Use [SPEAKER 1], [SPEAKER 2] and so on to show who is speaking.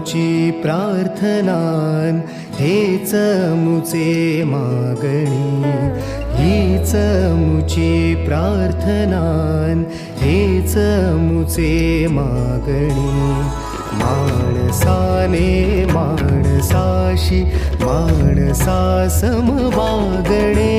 [SPEAKER 1] मुची प्रार्थनान हेच मुचे मागणी, हीच मुची प्रार्थनान हेच मुचे मागणी। माणसाने माणसाशी माणसासम वागणे,